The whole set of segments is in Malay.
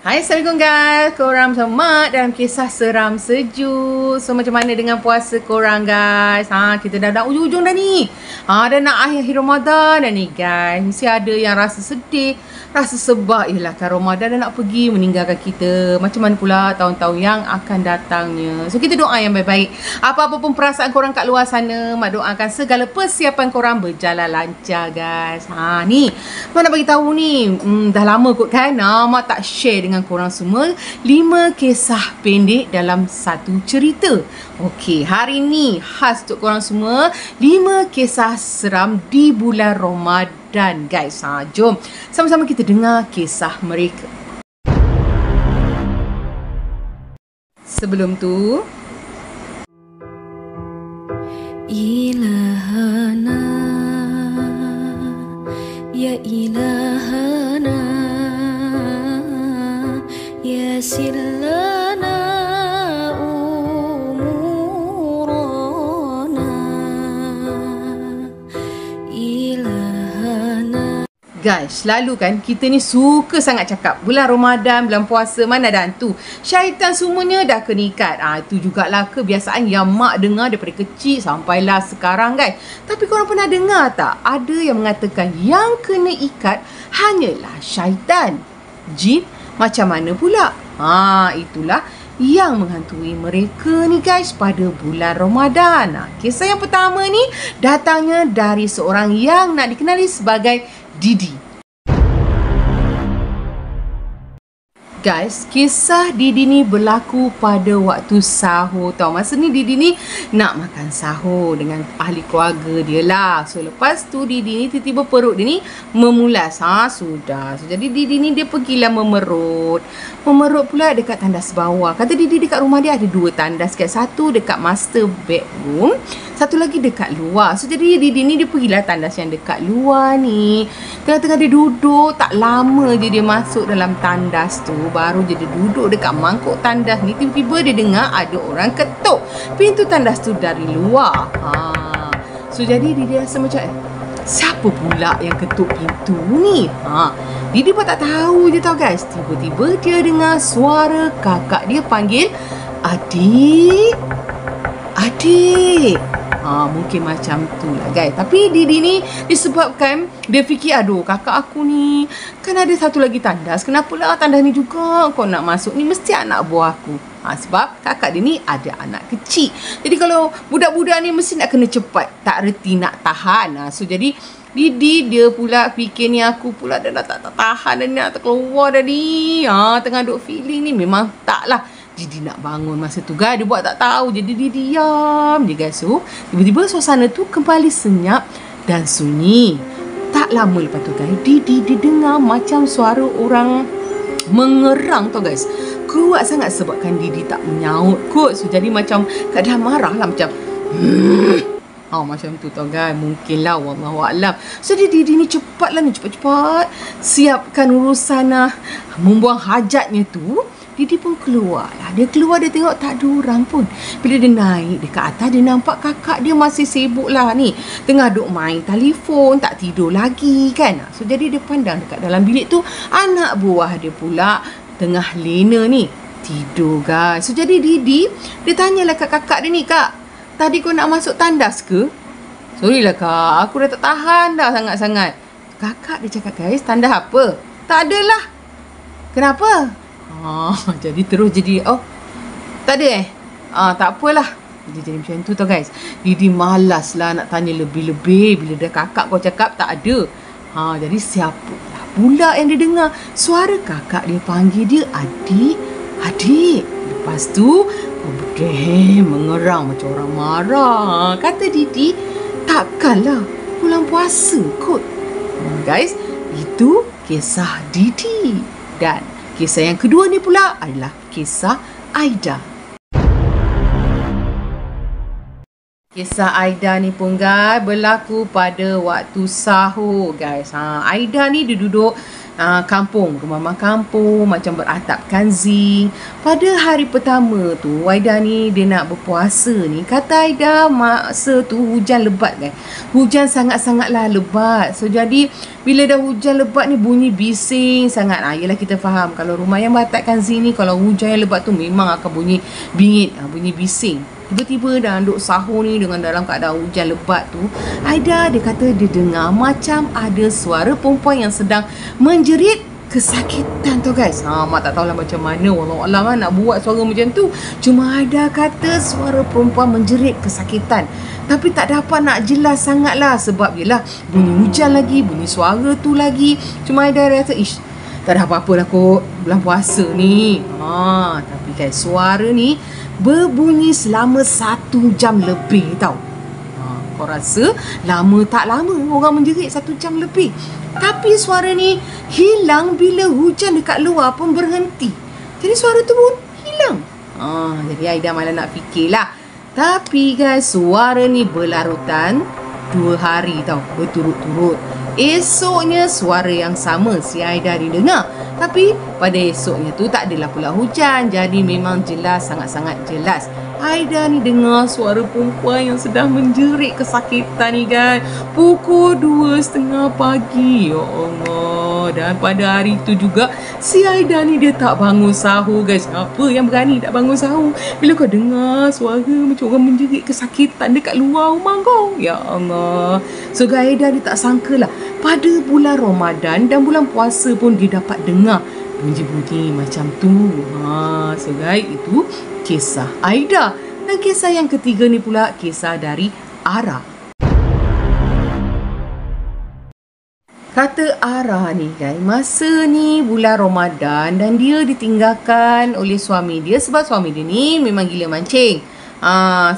Hai, Assalamualaikum guys. Korang bersama Mak dalam kisah seram sejuk. So, macam mana dengan puasa korang guys? Kita dah ujung-ujung dah ni. Dah nak akhir Ramadan dah ni guys. Mesti ada yang rasa sedih, rasa sebab ialah kan Ramadan dah nak pergi meninggalkan kita. Macam mana pula tahun-tahun yang akan datangnya. So, kita doa yang baik-baik. Apa-apa pun perasaan korang kat luar sana, Mak doakan segala persiapan korang berjalan lancar guys. Ni, Mak nak bagi tahu ni. Dah lama kot kan. Mak tak share dengan korang semua 5 kisah pendek dalam satu cerita. Okey, hari ni khas untuk korang semua 5 kisah seram di bulan Ramadan guys. Jom sama-sama kita dengar kisah mereka. Sebelum tu, Ilahana, ya Ilahana, yassir lana umurana, Ilahana. guys, selalu kan kita ni suka sangat cakap bulan Ramadan, bulan puasa, mana ada hantu, syaitan semuanya dah kena ikat. Itu jugalah kebiasaan yang Mak dengar daripada kecil sampailah sekarang guys. Tapi korang pernah dengar tak? Ada yang mengatakan yang kena ikat hanyalah syaitan. Jin macam mana pula? Itulah yang menghantui mereka ni guys pada bulan Ramadan. Kisah yang pertama ni datangnya dari seorang yang nak dikenali sebagai Didi. Guys, kisah Didi ni berlaku pada waktu sahur tau. Masa ni Didi ni nak makan sahur dengan ahli keluarga dia lah. So lepas tu Didi ni tiba-tiba perut dia ni memulas. Sudah. So jadi Didi ni dia pergilah memerut. Memerut pula dekat tandas bawah. Kata Didi dekat rumah dia ada 2 tandas guys. Satu dekat master bedroom, satu lagi dekat luar. So jadi Didi ni dia pergilah tandas yang dekat luar ni. Tengah-tengah dia duduk, tak lama je dia masuk dalam tandas tu. Baru je dia duduk dekat mangkuk tandas ni, tiba-tiba dia dengar ada orang ketuk pintu tandas tu dari luar. So jadi dia rasa macam siapa pula yang ketuk pintu ni? Didi pun tak tahu je tau guys. Tiba-tiba dia dengar suara kakak dia panggil, "Adik, adik." Mungkin macam tu lah guys. Tapi Didi ni disebabkan dia fikir, aduh kakak aku ni kan ada satu lagi tandas, kenapalah tandas ni juga kau nak masuk ni, mesti anak buah aku. Sebab kakak dia ni ada anak kecil. Jadi kalau budak-budak ni mesti nak kena cepat, tak reti nak tahan. So jadi Didi dia pula fikir ni aku pula dah tak tahan dah ni, nak terkeluar dah ni. Tengah duk feeling ni memang taklah Didi nak bangun masa tu guys. Dia buat tak tahu. Jadi dia diam je guys. So tiba-tiba suasana tu kembali senyap dan sunyi. Tak lama lepas tu guys, Didi dia dengar macam suara orang mengerang tau guys. Kuat sangat sebabkan Didi tak menyaut kot. So jadi macam keadaan marah lah, macam macam tu tau guys. Mungkin lah, wallahualam. So Didi ni cepat siapkan urusan membuang hajatnya tu. Didi pun keluar lah. Dia keluar, dia tengok tak ada orang pun. Bila dia naik dekat atas, dia nampak kakak dia masih sibuk lah ni. Tengah duk main telefon, tak tidur lagi kan. So jadi dia pandang dekat dalam bilik tu, anak buah dia pula tengah lena ni tidur guys. So jadi Didi dia tanyalah kat kakak dia ni, "Kak, tadi kau nak masuk tandas ke?" "Sorry lah kak, aku dah tak tahan dah sangat-sangat." Kakak dia cakap guys, "Tandas apa?" "Tak adalah." "Kenapa?" Jadi terus jadi tak ada tak apalah. Dia jadi macam tu tau guys. Didi malas lah nak tanya lebih-lebih bila dah kakak kau cakap tak ada. Jadi siapa lah pula yang dia dengar suara kakak dia panggil dia, "Adik, adik." Lepas tu berdeh mengerang macam orang marah. Kata Didi, takkanlah bulan puasa kot. Guys, itu kisah Didi. Dan kisah yang kedua ni pula adalah kisah Aida. Kisah Aida ni pun guys berlaku pada waktu sahur guys. Aida ni dia duduk kampung, rumah kampung macam beratapkan zinc. Pada hari pertama tu Aida ni dia nak berpuasa ni, kata Aida masa tu hujan lebat kan. Hujan sangat-sangatlah lebat. So jadi bila dah hujan lebat ni bunyi bising sangat. Yelah kita faham kalau rumah yang beratapkan zinc ni kalau hujan yang lebat tu memang akan bunyi bingit, bunyi bising. Tiba-tiba dah duduk sahur ni dengan dalam keadaan hujan lebat tu, Aida dia kata dia dengar macam ada suara perempuan yang sedang menjerit kesakitan tu guys. Mak tak tahulah macam mana, wallahualam nak buat suara macam tu. Cuma Aida kata suara perempuan menjerit kesakitan. Tapi tak dapat nak jelas sangat lah sebab yelah bunyi hujan lagi, bunyi suara tu lagi. Cuma Aida rasa tak ada apa-apa lah kot bulan puasa ni. Tapi guys suara ni berbunyi selama 1 jam lebih tau. Kau rasa lama tak lama orang menjerit 1 jam lebih. Tapi suara ni hilang bila hujan dekat luar pun berhenti. Jadi suara tu pun hilang. Jadi Aida malah nak fikirlah. Tapi guys suara ni berlarutan 2 hari tau, berturut-turut. Esoknya suara yang sama si Aida didengar. Tapi pada esoknya tu tak adalah pula hujan. Jadi memang jelas, sangat-sangat jelas Aida ni dengar suara perempuan yang sedang menjerit kesakitan ni guys. Pukul 2.30 pagi. Ya Allah. Dan pada hari tu juga si Aida ni dia tak bangun sahur guys. Apa yang berani tak bangun sahur bila kau dengar suara macam orang menjerit kesakitan dekat luar rumah kau? Ya Allah. So guys Aida dia tak sangka lah pada bulan Ramadan dan bulan puasa pun dia dapat dengar bunyi-bunyi macam tu. So guys itu kisah Aida. Dan kisah yang ketiga ni pula kisah dari Ara. Kata Ara ni guys, masa ni bulan Ramadan dan dia ditinggalkan oleh suami dia sebab suami dia ni memang gila mancing.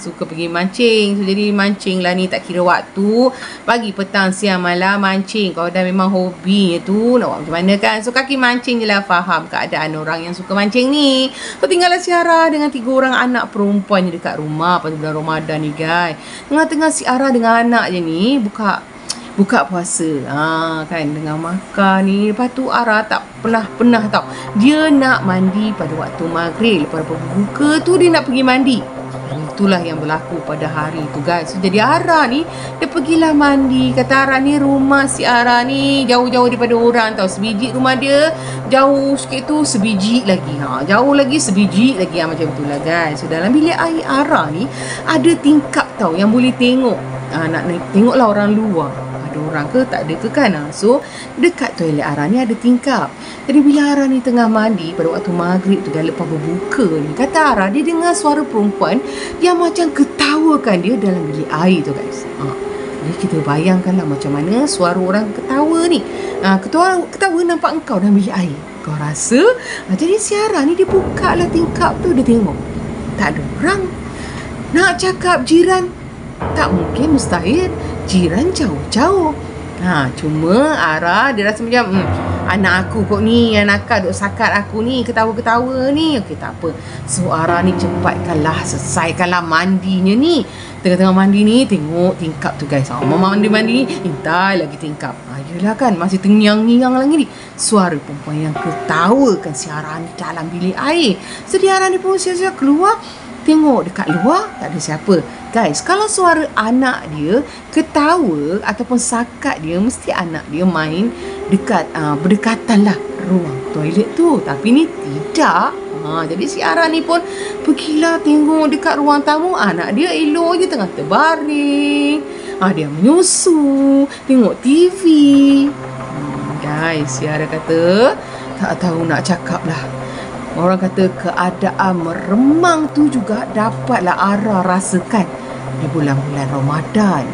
Suka pergi mancing. So jadi mancing lah ni tak kira waktu, pagi, petang, siang, malam mancing. Kalau dah memang hobinya tu nak buat macam mana kan. So kaki mancing je lah, faham keadaan orang yang suka mancing ni. So tinggallah si Ara dengan 3 orang anak perempuannya dekat rumah pada bulan Ramadan ni guys. Tengah-tengah si Ara dengan anak je ni buka puasa kan dengan makan ni. Lepas tu Ara tak pernah tau dia nak mandi pada waktu maghrib. Lepas berbuka tu dia nak pergi mandi. Itulah yang berlaku pada hari tu guys. So, jadi Ara ni dia pergilah mandi. Kata Ara ni rumah si Ara ni jauh-jauh daripada orang tau. Sebiji rumah dia, jauh sikit tu sebiji lagi. Jauh lagi sebiji lagi. Macam itulah guys. So dalam bilik air Ara ni ada tingkap tau yang boleh tengok. Nak tengoklah orang luar. Ada orang ke tak ada ke kan. So dekat toilet Ara ni ada tingkap. Jadi bila Ara ni tengah mandi pada waktu maghrib tu dan lepas berbuka ni, kata Ara dia dengar suara perempuan yang macam ketawakan dia dalam bilik air tu guys. Jadi kita bayangkanlah macam mana suara orang ketawa ni. Ketawa nampak engkau dalam bilik air. Kau rasa? Jadi si Ara ni dia buka lah tingkap tu, dia tengok tak ada orang. Nak cakap jiran, tak mungkin, mustahil. Jiran jauh-jauh. Cuma Ara dia rasa macam anak aku kot ni, anak akak duk sakat aku ni, ketawa-ketawa ni. Okey tak apa. So Ara ni cepatkanlah, selesaikanlah mandinya ni. Tengah-tengah mandi ni tengok tingkap tu guys. Mama mandi-mandi ni intai lagi tingkap. Yelah kan masih tengyang-ngiang lagi ni. Suara perempuan yang ketawakan si Ara ni dalam bilik air. Jadi Ara ni pun siap-siap keluar. Tengok dekat luar tak ada siapa. Guys, kalau suara anak dia ketawa ataupun sakat dia, mesti anak dia main dekat berdekatan lah ruang toilet tu. Tapi ni tidak. Jadi si Ara ni pun pergilah tengok dekat ruang tamu. Anak dia elok je tengah terbaring. Dia menyusu, tengok TV. Guys, si Ara kata tak tahu nak cakap lah. Orang kata keadaan meremang tu juga dapatlah Ara rasakan di bulan-bulan Ramadan.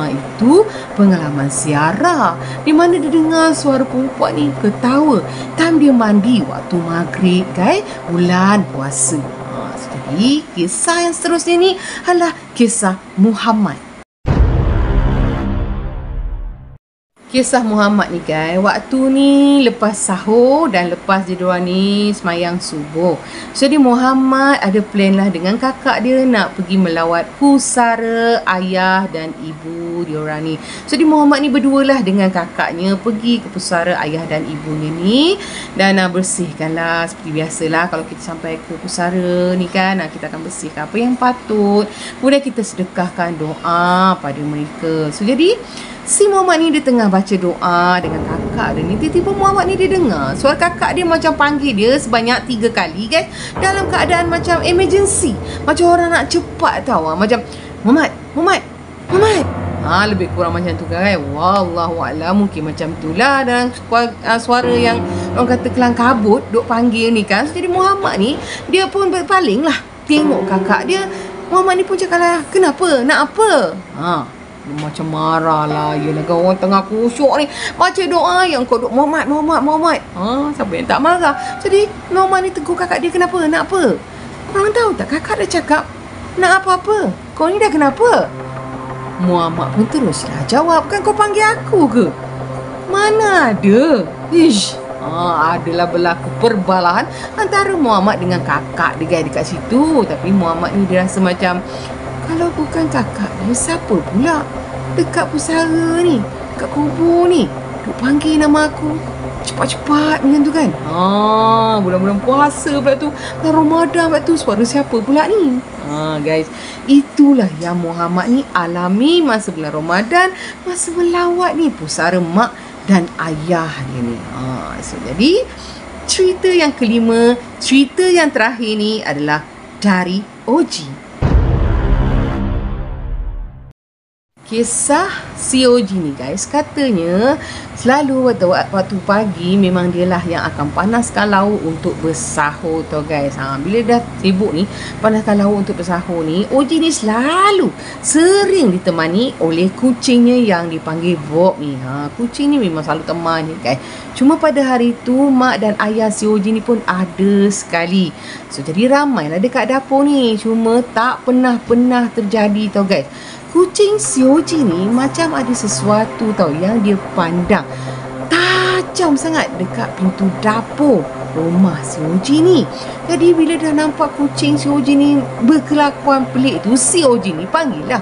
Itu pengalaman si Ara di mana dia dengar suara perempuan ni ketawa time dia mandi waktu maghrib guys, bulan puasa. Jadi kisah yang seterusnya ni adalah kisah Muhammad. Kisah Muhammad ni guys, waktu ni lepas sahur dan lepas dia diorang ni semayang subuh. Jadi Muhammad ada plan lah dengan kakak dia nak pergi melawat pusara ayah dan ibu diorang ni. Jadi Muhammad ni berdua lah dengan kakaknya pergi ke pusara ayah dan ibunya ni. Dan bersihkan lah seperti biasalah kalau kita sampai ke pusara ni kan, kita akan bersihkan apa yang patut. Kemudian kita sedekahkan doa pada mereka. So jadi si Muhammad ni dia tengah baca doa dengan kakak dia ni. Tiba-tiba Muhammad ni dia dengar suara kakak dia macam panggil dia sebanyak 3 kali guys. Dalam keadaan macam emergency. Macam orang nak cepat tau. Macam Muhammad, Muhammad, Muhammad. Lebih kurang macam tu guys. Wallahualam, mungkin macam tu lah. Dan suara yang orang kata kelang kabut duk panggil ni kan. Jadi Muhammad ni dia pun berpaling lah. Tengok kakak dia. Muhammad ni pun cakap lah, kenapa? Nak apa? Macam marah lah. Yelah kau orang tengah khusyuk ni baca doa yang kau duk Muhammad, Muhammad, Muhammad. Siapa yang tak marah? Jadi Muhammad ni tegur kakak dia, kenapa? Nak apa? Korang tahu tak kakak dah cakap nak apa-apa. Kau ni dah kenapa? Muhammad pun teruslah jawab, kan kau panggil aku ke? Mana ada. Adalah berlaku perbalahan antara Muhammad dengan kakak dia guys dekat situ. Tapi Muhammad ni dia rasa macam, kalau bukan kakak dia, siapa pula dekat pusara ni, dekat kubur ni, duk panggil nama aku cepat-cepat macam tu kan. Bulan-bulan puasa pula tu, bulan Ramadan pula tu, suara siapa pula ni? Guys, itulah yang Muhammad ni alami masa bulan Ramadan, masa melawat ni pusara mak dan ayah dia ni. So jadi cerita yang kelima, cerita yang terakhir ni adalah dari Oji. Kisah si Oji ni guys, katanya selalu waktu pagi memang dialah yang akan panaskan lauk untuk bersahur tau guys. Bila dah sibuk ni panaskan lauk untuk bersahur ni, Oji ni selalu sering ditemani oleh kucingnya yang dipanggil Bob ni. Kucing ni memang selalu teman ni guys. Cuma pada hari tu mak dan ayah si Oji ni pun ada sekali. So jadi ramailah dekat dapur ni. Cuma tak pernah terjadi tau guys. Kucing si Oji ni macam ada sesuatu tau yang dia pandang tajam sangat dekat pintu dapur rumah si Oji ni. Jadi bila dah nampak kucing si Oji ni berkelakuan pelik tu, si Oji ni panggil lah,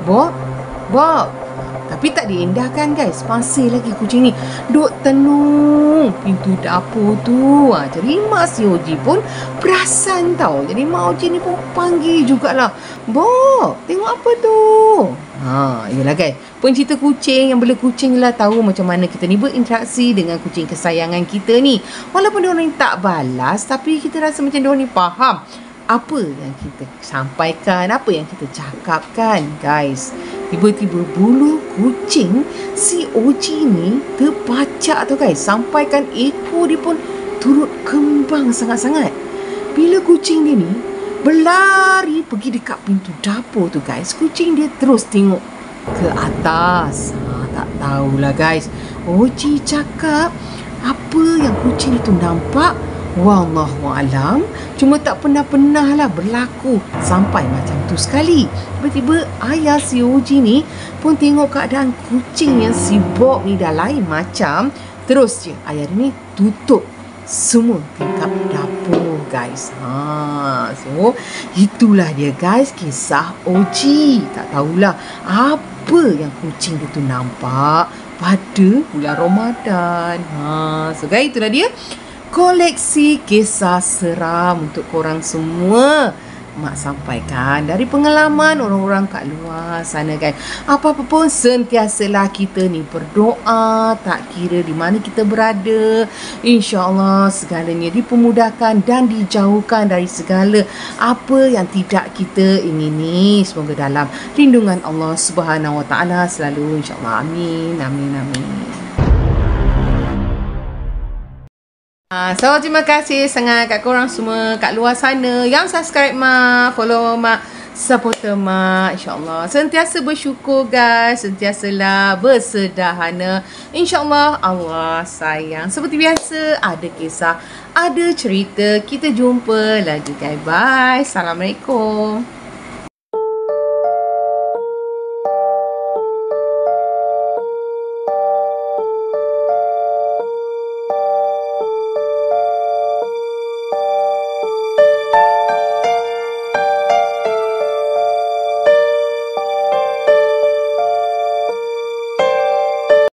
Bob, Bob. Tapi tak diindahkan guys, masih lagi kucing ni duk tenung pintu dapur tu. Jadi mak si Oji pun perasan tau. Jadi mak Oji ni pun panggil jugalah, Bob, tengok apa tu? Yelah guys, pencinta kucing yang bela kucing lah tahu macam mana kita ni berinteraksi dengan kucing kesayangan kita ni. Walaupun diorang ni tak balas, tapi kita rasa macam diorang ni faham apa yang kita sampaikan, apa yang kita cakapkan guys. Tiba-tiba bulu kucing si Oji ni terpacak tu guys, sampaikan ekor dia pun turut kembang sangat-sangat. Bila kucing dia ni berlari pergi dekat pintu dapur tu guys, kucing dia terus tengok ke atas. Tak tahulah guys, Oji cakap apa yang kucing itu nampak, wallahualam, cuma tak pernah lah berlaku sampai macam tu sekali. Tiba-tiba ayah si Oji ni pun tengok keadaan kucing yang si Bob ni dah lain macam. Terus je ayah dia ni tutup semua tingkap dapur guys. So itulah dia guys, kisah Oji. Tak tahulah apa yang kucing dia tu nampak pada bulan Ramadan. So guys, itulah dia koleksi kisah seram untuk korang semua. Mak sampaikan dari pengalaman orang-orang kat luar sana guys. Apa-apa pun sentiasalah kita ni berdoa, tak kira di mana kita berada. InsyaAllah segalanya dipermudahkan dan dijauhkan dari segala apa yang tidak kita ingini. Semoga dalam lindungan Allah Subhanahu Wa Taala selalu, insyaAllah. Amin, amin, amin. So terima kasih sangat kat korang semua kat luar sana yang subscribe mak, follow mak, supporter mak. InsyaAllah sentiasa bersyukur guys, sentiasalah bersederhana. InsyaAllah Allah sayang. Seperti biasa, ada kisah, ada cerita. Kita jumpa lagi guys. Bye. Assalamualaikum.